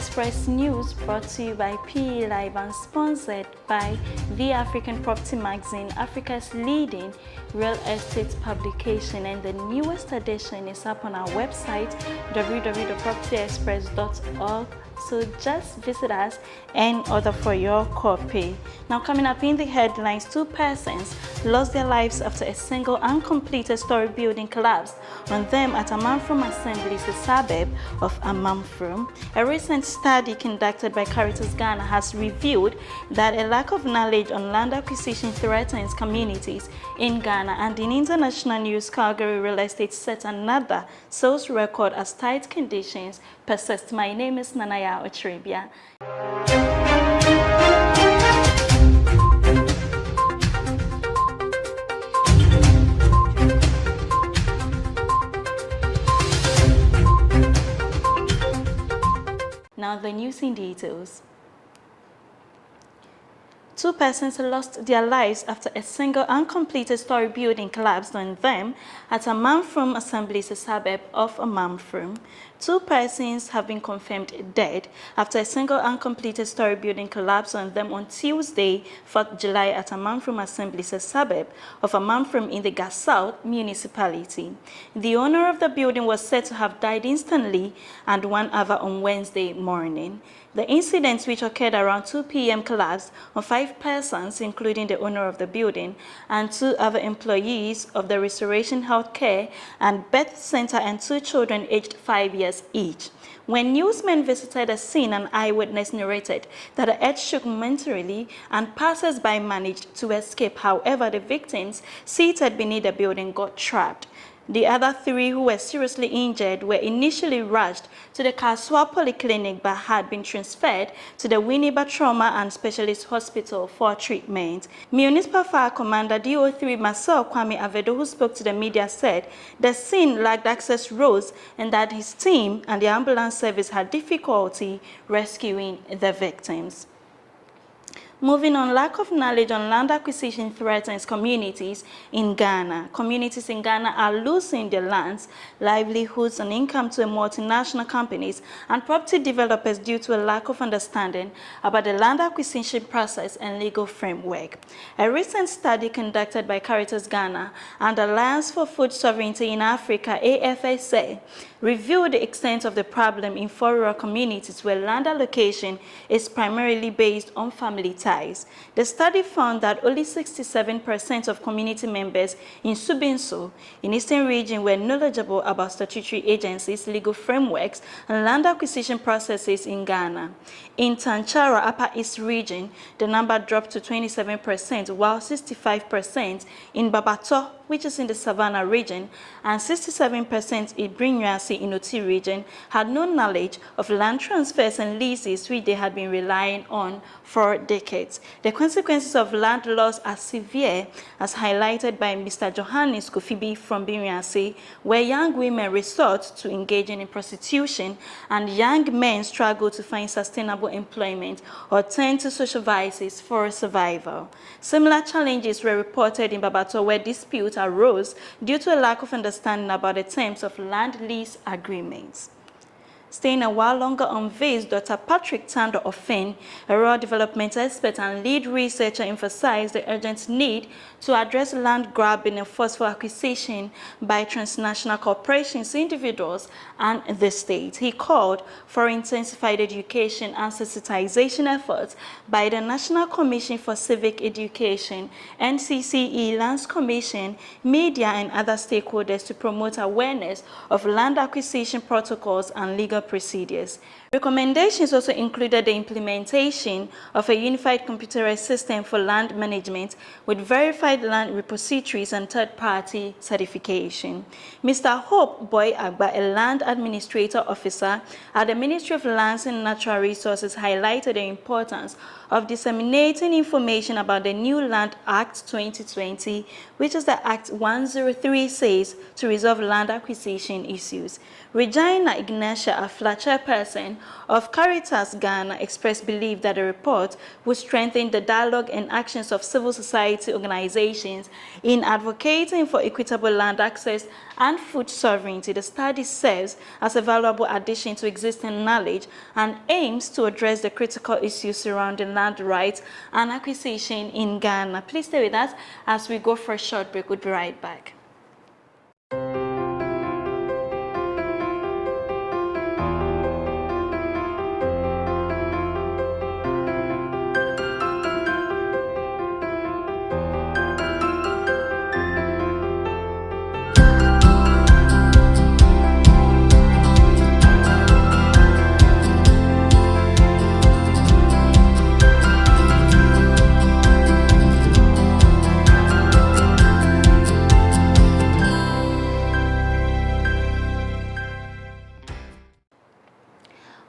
Express News brought to you by PE Live and sponsored by The African Property Magazine, Africa's leading real estate publication, and the newest edition is up on our website www.propertyexpress.org. So just visit us and order for your copy. Now, coming up in the headlines, 2 persons lost their lives after a single uncompleted story building collapsed on them at Amanfrom Assembly, a suburb of Amanfrom. A recent study conducted by Caritas Ghana has revealed that a lack of knowledge on land acquisition threatens communities in Ghana, and in international news, Calgary real estate set another sales record as tight conditions persist. My name is Nanaya Otrebia. Now the news in details. 2 persons lost their lives after a single uncompleted story building collapsed on them at Amanfrom Assembly, a suburb of Amanfrom. 2 persons have been confirmed dead after a single uncompleted story building collapsed on them on Tuesday, 4th July at Amanfrom Assembly, a suburb of Amanfrom in the Gasau municipality. The owner of the building was said to have died instantly and one other on Wednesday morning. The incident, which occurred around 2 p.m., collapsed on 5 persons, including the owner of the building and 2 other employees of the Restoration Healthcare and Birth Center and 2 children aged 5 years each. When newsmen visited the scene, an eyewitness narrated that the earth shook momentarily and passers-by managed to escape. However, the victims seated beneath the building got trapped. The other 3 who were seriously injured were initially rushed to the Kaswa Polyclinic but had been transferred to the Winneba Trauma and Specialist Hospital for treatment. Municipal Fire Commander DO3 Marcel Kwame Avedo, who spoke to the media, said the scene lacked access roads and that his team and the ambulance service had difficulty rescuing the victims. Moving on, lack of knowledge on land acquisition threatens communities in Ghana. Communities in Ghana are losing their lands, livelihoods, and income to multinational companies and property developers due to a lack of understanding about the land acquisition process and legal framework. A recent study conducted by Caritas Ghana and Alliance for Food Sovereignty in Africa, AFSA, revealed the extent of the problem in 4 rural communities where land allocation is primarily based on family ties. The study found that only 67% of community members in Subinso, in Eastern Region, were knowledgeable about statutory agencies, legal frameworks, and land acquisition processes in Ghana. In Tanchara, Upper East Region, the number dropped to 27%, while 65% in Babato, which is in the Savannah region, and 67% in Brinyasi in Oti region, had no knowledge of land transfers and leases which they had been relying on for decades. The consequences of land loss are severe, as highlighted by Mr. Johannes Kofibi from Brinyasi, where young women resort to engaging in prostitution and young men struggle to find sustainable employment or turn to social vices for survival. Similar challenges were reported in Babato, where disputes arose due to a lack of understanding about the terms of land lease agreements. Staying a while longer on this, Dr. Patrick Tando Ofen, a rural development expert and lead researcher, emphasized the urgent need to address land grabbing and forceful acquisition by transnational corporations, individuals, and the state. He called for intensified education and sensitization efforts by the National Commission for Civic Education, NCCE, Lands Commission, media, and other stakeholders to promote awareness of land acquisition protocols and legal procedures. Recommendations also included the implementation of a unified computerized system for land management with verified land repositories and third-party certification. Mr. Hope Boy Agba, a land administrator officer at the Ministry of Lands and Natural Resources, highlighted the importance of disseminating information about the new Land Act 2020, which is the Act 103 says to resolve land acquisition issues. Regina Ignatia, a chairperson of Caritas Ghana expressed belief that the report would strengthen the dialogue and actions of civil society organizations in advocating for equitable land access and food sovereignty. The study serves as a valuable addition to existing knowledge and aims to address the critical issues surrounding land rights and acquisition in Ghana. Please stay with us as we go for a short break. We'll be right back.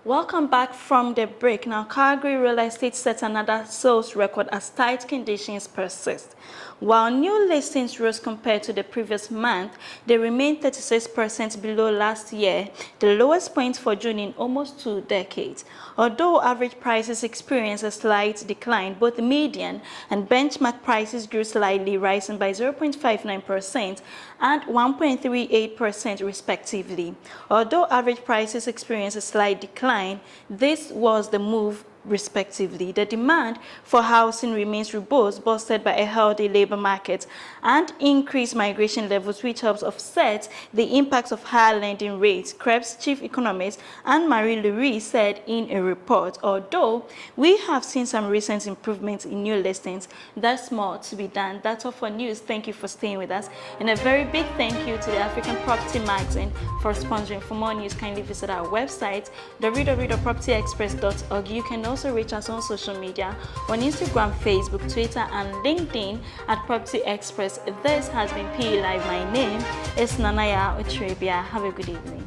Welcome back from the break. Now, Calgary real estate set another sales record as tight conditions persist. While new listings rose compared to the previous month, they remain 36% below last year, the lowest point for June in almost 2 decades. Although average prices experienced a slight decline, both the median and benchmark prices grew slightly, rising by 0.59% and 1.38% respectively. Although average prices experienced a slight decline, this was the move respectively. The demand for housing remains robust, bolstered by a healthy labor market and increased migration levels, which helps offset the impacts of higher lending rates, KREP's chief economist Anne-Marie Lurie said in a report. Although we have seen some recent improvements in new listings, there's more to be done. That's all for news. Thank you for staying with us. And a very big thank you to the African Property Magazine for sponsoring. For more news, kindly visit our website, www.propertyexpress.org. You can also reach us on social media on Instagram, Facebook, Twitter, and LinkedIn at Property Express. This has been PE Live. My name is Nanaya Otrebia. Have a good evening.